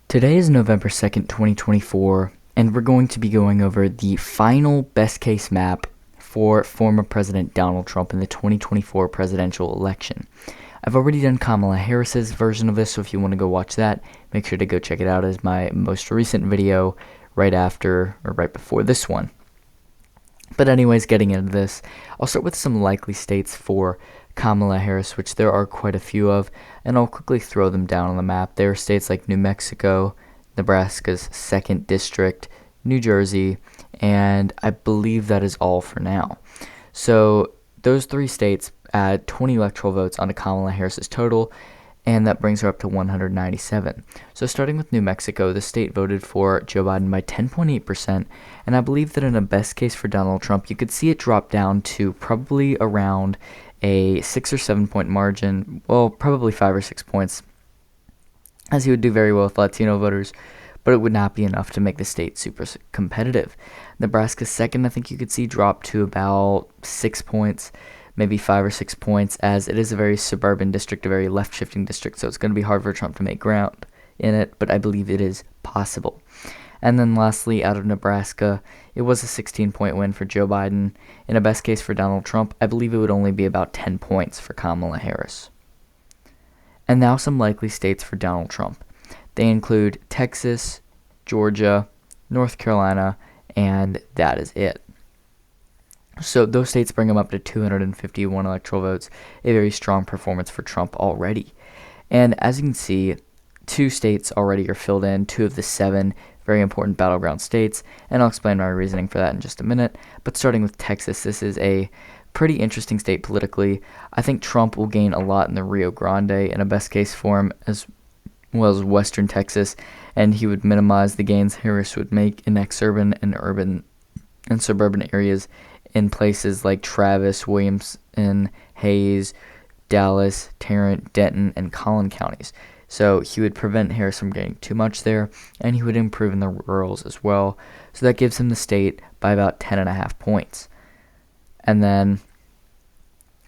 Today is November 2nd, 2024, and we're going to be going over the final best case map for former President Donald Trump in the 2024 presidential election. I've already done Kamala Harris's version of this, so if you want to go watch that, make sure to go check it out as my most recent video right after or right before this one. But anyways, getting into this, I'll start with some likely states for Kamala Harris, which there are quite a few of, and I'll quickly throw them down on the map. There are states like New Mexico, Nebraska's 2nd District, New Jersey, and I believe that is all for now. So those three states add 20 electoral votes onto Kamala Harris's total, and that brings her up to 197. So starting with New Mexico, the state voted for Joe Biden by 10.8%, and I believe that in a best case for Donald Trump, you could see it drop down to probably around a 6 or 7 point margin, well, probably 5 or 6 points, as he would do very well with Latino voters, but it would not be enough to make the state super competitive. Nebraska's 2nd, I think you could see drop to about 6 points, maybe 5 or 6 points, as it is a very suburban district, a very left-shifting district, so it's going to be hard for Trump to make ground in it, but I believe it is possible. And then lastly, out of Nebraska, it was a 16-point win for Joe Biden. In a best case for Donald Trump, I believe it would only be about 10 points for Kamala Harris. And now some likely states for Donald Trump. They include Texas, Georgia, North Carolina, and that is it. So those states bring him up to 251 electoral votes, a very strong performance for Trump already. And as you can see, 2 states already are filled in, 2 of the 7 very important battleground states, and I'll explain my reasoning for that in just a minute. But starting with Texas, this is a pretty interesting state politically. I think Trump will gain a lot in the Rio Grande in a best case for him, as well as Western Texas, and he would minimize the gains Harris would make in exurban and urban and suburban areas in places like Travis, Williamson, Hayes, Dallas, Tarrant, Denton, and Collin counties. So he would prevent Harris from getting too much there, and he would improve in the rurals as well. So that gives him the state by about 10.5 points. And then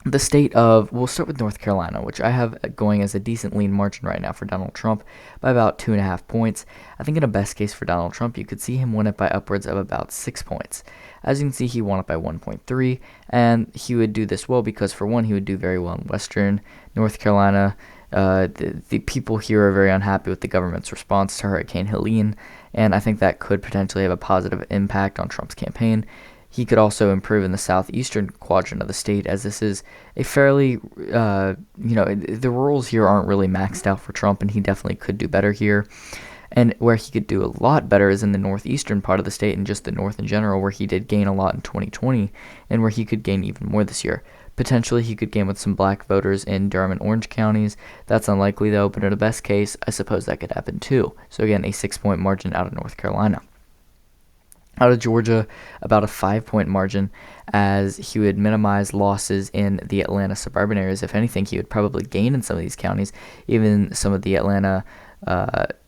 the state of, we'll start with North Carolina, which I have going as a decent lean margin right now for Donald Trump by about 2.5 points. I think in a best case for Donald Trump, you could see him win it by upwards of about 6 points. As you can see, he won it by 1.3, and he would do this well because, for one, he would do very well in Western North Carolina. The people here are very unhappy with the government's response to Hurricane Helene, and I think that could potentially have a positive impact on Trump's campaign. He could also improve in the southeastern quadrant of the state, as this is a fairly, the rurals here aren't really maxed out for Trump, and he definitely could do better here. And where he could do a lot better is in the northeastern part of the state and just the north in general, where he did gain a lot in 2020, and where he could gain even more this year. Potentially, he could gain with some black voters in Durham and Orange counties. That's unlikely, though, but in the best case, I suppose that could happen, too. So again, a 6-point margin out of North Carolina. Out of Georgia, about a 5-point margin, as he would minimize losses in the Atlanta suburban areas. If anything, he would probably gain in some of these counties, even some of the Atlanta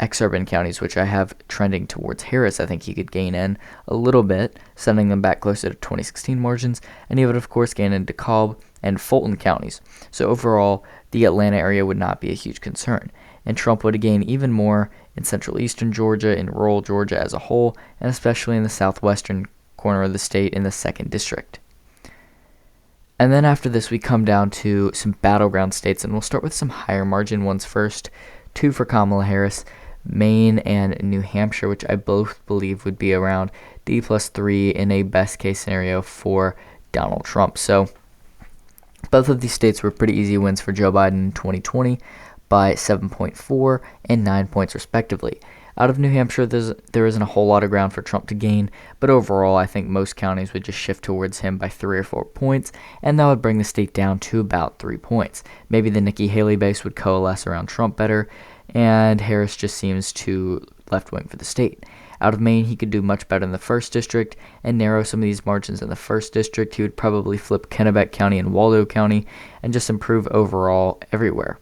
exurban counties, which I have trending towards Harris. I think he could gain in a little bit, sending them back closer to 2016 margins, and he would, of course, gain in DeKalb and Fulton counties. So overall, the Atlanta area would not be a huge concern, and Trump would gain even more in central eastern Georgia, in rural Georgia as a whole, and especially in the southwestern corner of the state in the 2nd District. And then after this, we come down to some battleground states, and we'll start with some higher margin ones first. 2 for Kamala Harris, Maine and New Hampshire, which I both believe would be around D+3 in a best case scenario for Donald Trump. So both of these states were pretty easy wins for Joe Biden in 2020 by 7.4 and 9 points respectively. Out of New Hampshire, there isn't a whole lot of ground for Trump to gain, but overall I think most counties would just shift towards him by 3 or 4 points, and that would bring the state down to about 3 points. Maybe the Nikki Haley base would coalesce around Trump better, and Harris just seems too left-wing for the state. Out of Maine, he could do much better in the 1st District and narrow some of these margins in the 1st District. He would probably flip Kennebec County and Waldo County and just improve overall everywhere.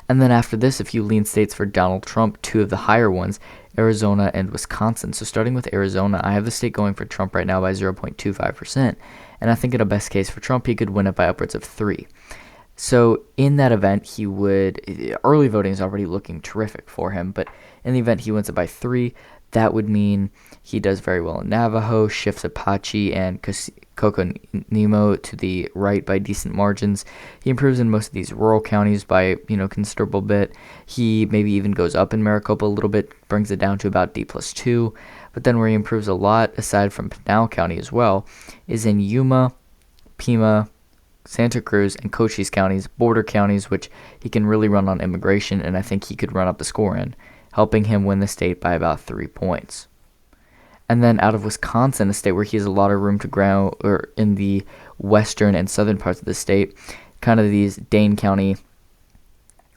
And then after this, a few lean states for Donald Trump, 2 of the higher ones, Arizona and Wisconsin. So starting with Arizona, I have the state going for Trump right now by 0.25%, and I think in a best case for Trump, he could win it by upwards of 3. So in that event, early voting is already looking terrific for him, but in the event he wins it by 3, that would mean he does very well in Navajo, shifts Apache and Coconino to the right by decent margins. He improves in most of these rural counties by, considerable bit. He maybe even goes up in Maricopa a little bit, brings it down to about D+2. But then where he improves a lot, aside from Pinal County as well, is in Yuma, Pima, Santa Cruz, and Cochise counties, border counties, which he can really run on immigration, and I think he could run up the score in, helping him win the state by about 3 points. And then out of Wisconsin, a state where he has a lot of room to grow, or in the western and southern parts of the state, kind of these Dane County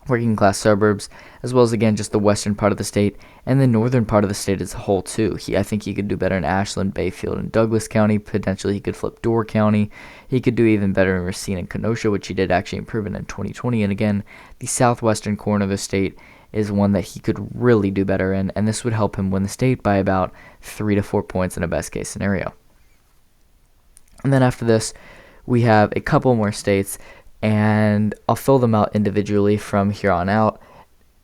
working class suburbs, as well as again just the western part of the state and the northern part of the state as a whole too. I think he could do better in Ashland, Bayfield, and Douglas County. Potentially he could flip Door County. He could do even better in Racine and Kenosha, which he did actually improve in 2020. And again, the southwestern corner of the state is one that he could really do better in, and this would help him win the state by about 3 to 4 points in a best case scenario. And then after this, we have a couple more states, and I'll fill them out individually from here on out.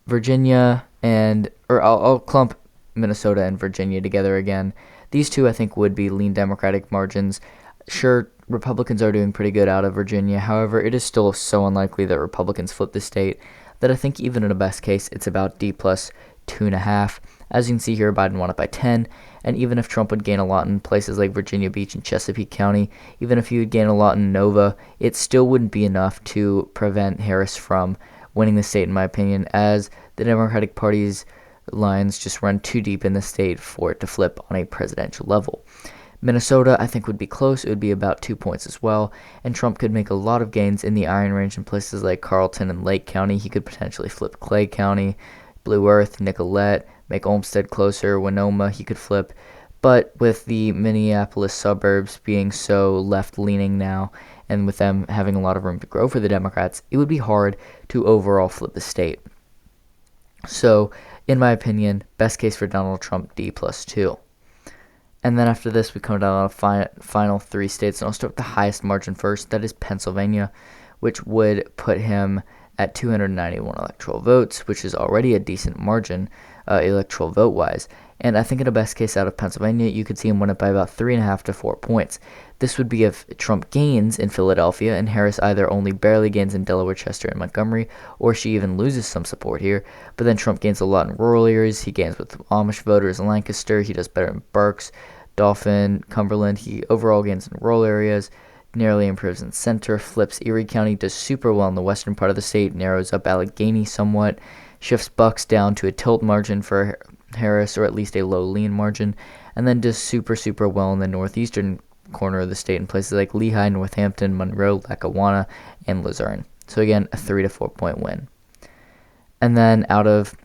I'll clump Minnesota and Virginia together again. These two I think would be lean Democratic margins. Sure, Republicans are doing pretty good out of Virginia. However, it is still so unlikely that Republicans flip the state that I think even in a best case, it's about D plus 2.5. As you can see here, Biden won it by 10, and even if Trump would gain a lot in places like Virginia Beach and Chesapeake County, even if he would gain a lot in Nova, it still wouldn't be enough to prevent Harris from winning the state, in my opinion, as the Democratic Party's lines just run too deep in the state for it to flip on a presidential level. Minnesota, I think, would be close. It would be about 2 points as well, and Trump could make a lot of gains in the Iron Range in places like Carlton and Lake County. He could potentially flip Clay County, Blue Earth, Nicollet, make Olmsted closer, Winoma he could flip. But with the Minneapolis suburbs being so left-leaning now, and with them having a lot of room to grow for the Democrats, it would be hard to overall flip the state. So, in my opinion, best case for Donald Trump, D plus 2. And then after this, we come down to the final 3 states, and I'll start with the highest margin first. That is Pennsylvania, which would put him at 291 electoral votes, which is already a decent margin electoral vote-wise. And I think in a best case out of Pennsylvania, you could see him win it by about 3.5 to 4 points. This would be if Trump gains in Philadelphia and Harris either only barely gains in Delaware, Chester, and Montgomery, or she even loses some support here. But then Trump gains a lot in rural areas. He gains with Amish voters in Lancaster. He does better in Berks, Dauphin, Cumberland. He overall gains in rural areas, narrowly improves in center, flips Erie County, does super well in the western part of the state, narrows up Allegheny somewhat, shifts Bucks down to a tilt margin for Harris, or at least a low lean margin, and then does super well in the northeastern corner of the state in places like Lehigh, Northampton, Monroe, Lackawanna, and Luzerne. So again, a 3 to 4 point win. And then out of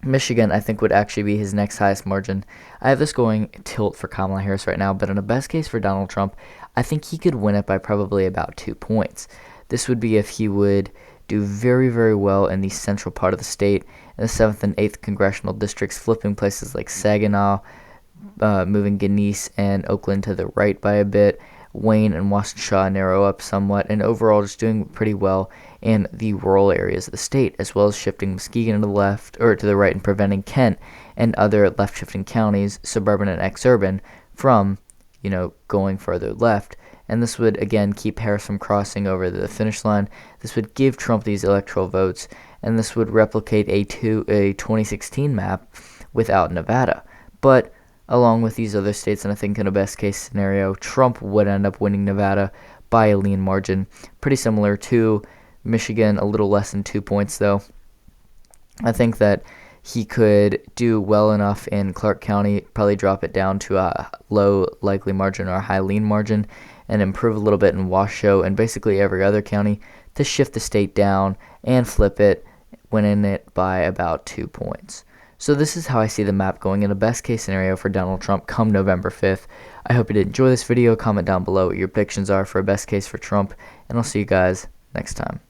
Michigan, I think, would actually be his next highest margin. I have this going tilt for Kamala Harris right now, but in a best case for Donald Trump, I think he could win it by probably about 2 points. This would be if he would do very well in the central part of the state, in the 7th and 8th congressional districts, flipping places like Saginaw, moving Genesee and Oakland to the right by a bit, Wayne and Washtenaw narrow up somewhat, and overall just doing pretty well in the rural areas of the state, as well as shifting Muskegon to the left, or to the right, and preventing Kent and other left-shifting counties, suburban and exurban, from, going further left. And this would, again, keep Harris from crossing over the finish line. This would give Trump these electoral votes, and this would replicate a 2016 map without Nevada. But along with these other states, and I think in a best-case scenario, Trump would end up winning Nevada by a lean margin, pretty similar to Michigan, a little less than 2 points, though. I think that he could do well enough in Clark County, probably drop it down to a low likely margin or a high lean margin, and improve a little bit in Washoe and basically every other county to shift the state down and flip it, winning it by about 2 points. So this is how I see the map going in a best case scenario for Donald Trump come November 5th. I hope you did enjoy this video. Comment down below what your predictions are for a best case for Trump, and I'll see you guys next time.